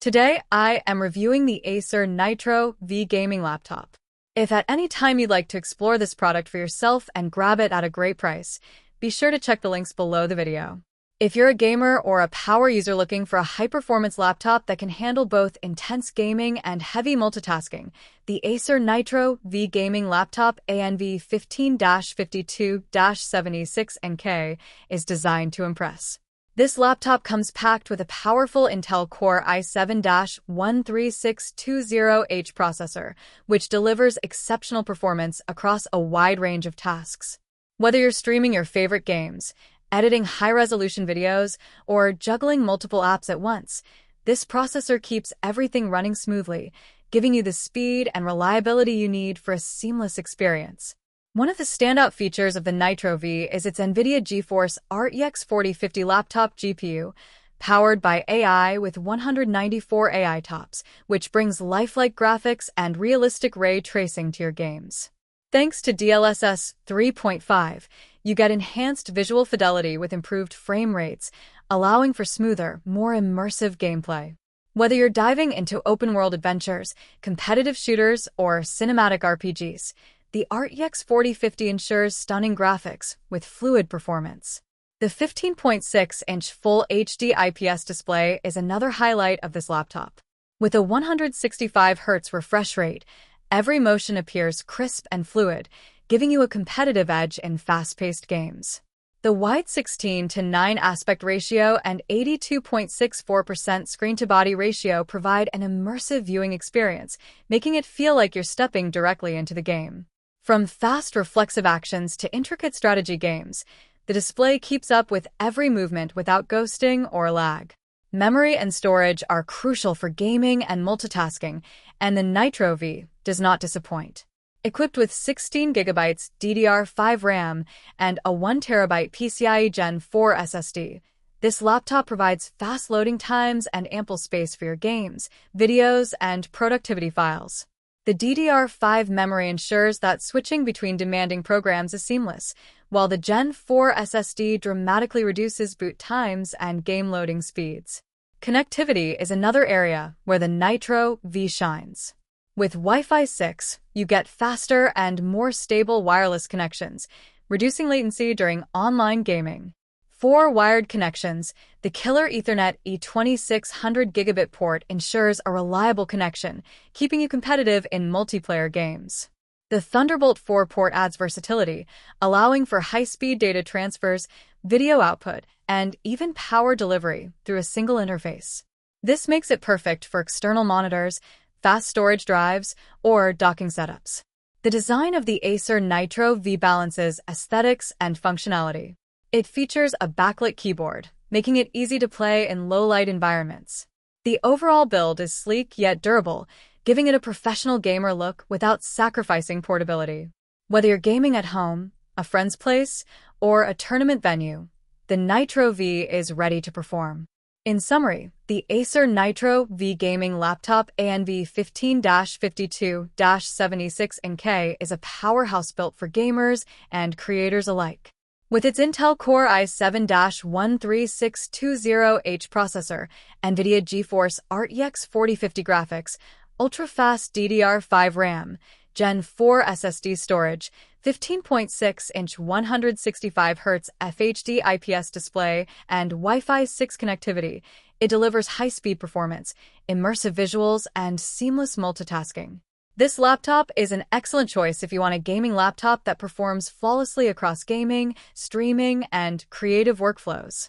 Today, I am reviewing the Acer Nitro V gaming laptop. If at any time you'd like to explore this product for yourself and grab it at a great price, be sure to check the links below the video. If you're a gamer or a power user looking for a high-performance laptop that can handle both intense gaming and heavy multitasking, the Acer Nitro V gaming laptop ANV15-52-76NK is designed to impress. This laptop comes packed with a powerful Intel Core i7-13620H processor, which delivers exceptional performance across a wide range of tasks. Whether you're streaming your favorite games, editing high-resolution videos, or juggling multiple apps at once, this processor keeps everything running smoothly, giving you the speed and reliability you need for a seamless experience. One of the standout features of the Nitro V is its NVIDIA GeForce RTX 4050 laptop GPU, powered by AI with 194 AI TOPS, which brings lifelike graphics and realistic ray tracing to your games. Thanks to DLSS 3.5, you get enhanced visual fidelity with improved frame rates, allowing for smoother, more immersive gameplay. Whether you're diving into open-world adventures, competitive shooters, or cinematic RPGs, the RTX 4050 ensures stunning graphics with fluid performance. The 15.6-inch Full HD IPS display is another highlight of this laptop. With a 165Hz refresh rate, every motion appears crisp and fluid, giving you a competitive edge in fast-paced games. The wide 16:9 aspect ratio and 82.64% screen-to-body ratio provide an immersive viewing experience, making it feel like you're stepping directly into the game. From fast, reflexive actions to intricate strategy games, the display keeps up with every movement without ghosting or lag. Memory and storage are crucial for gaming and multitasking, and the Nitro V does not disappoint. Equipped with 16GB DDR5 RAM and a 1TB PCIe Gen 4 SSD, this laptop provides fast loading times and ample space for your games, videos, and productivity files. The DDR5 memory ensures that switching between demanding programs is seamless, while the Gen 4 SSD dramatically reduces boot times and game loading speeds. Connectivity is another area where the Nitro V shines. With Wi-Fi 6, you get faster and more stable wireless connections, reducing latency during online gaming. For wired connections, the killer Ethernet E2600 gigabit port ensures a reliable connection, keeping you competitive in multiplayer games. The Thunderbolt 4 port adds versatility, allowing for high-speed data transfers, video output, and even power delivery through a single interface. This makes it perfect for external monitors, fast storage drives, or docking setups. The design of the Acer Nitro V balances aesthetics and functionality. It features a backlit keyboard, making it easy to play in low-light environments. The overall build is sleek yet durable, giving it a professional gamer look without sacrificing portability. Whether you're gaming at home, a friend's place, or a tournament venue, the Nitro V is ready to perform. In summary, the Acer Nitro V gaming laptop ANV15-52-76NK is a powerhouse built for gamers and creators alike. With its Intel Core i7-13620H processor, NVIDIA GeForce RTX 4050 graphics, ultra-fast DDR5 RAM, Gen 4 SSD storage, 15.6-inch 165Hz FHD IPS display, and Wi-Fi 6 connectivity, it delivers high-speed performance, immersive visuals, and seamless multitasking. This laptop is an excellent choice if you want a gaming laptop that performs flawlessly across gaming, streaming, and creative workflows.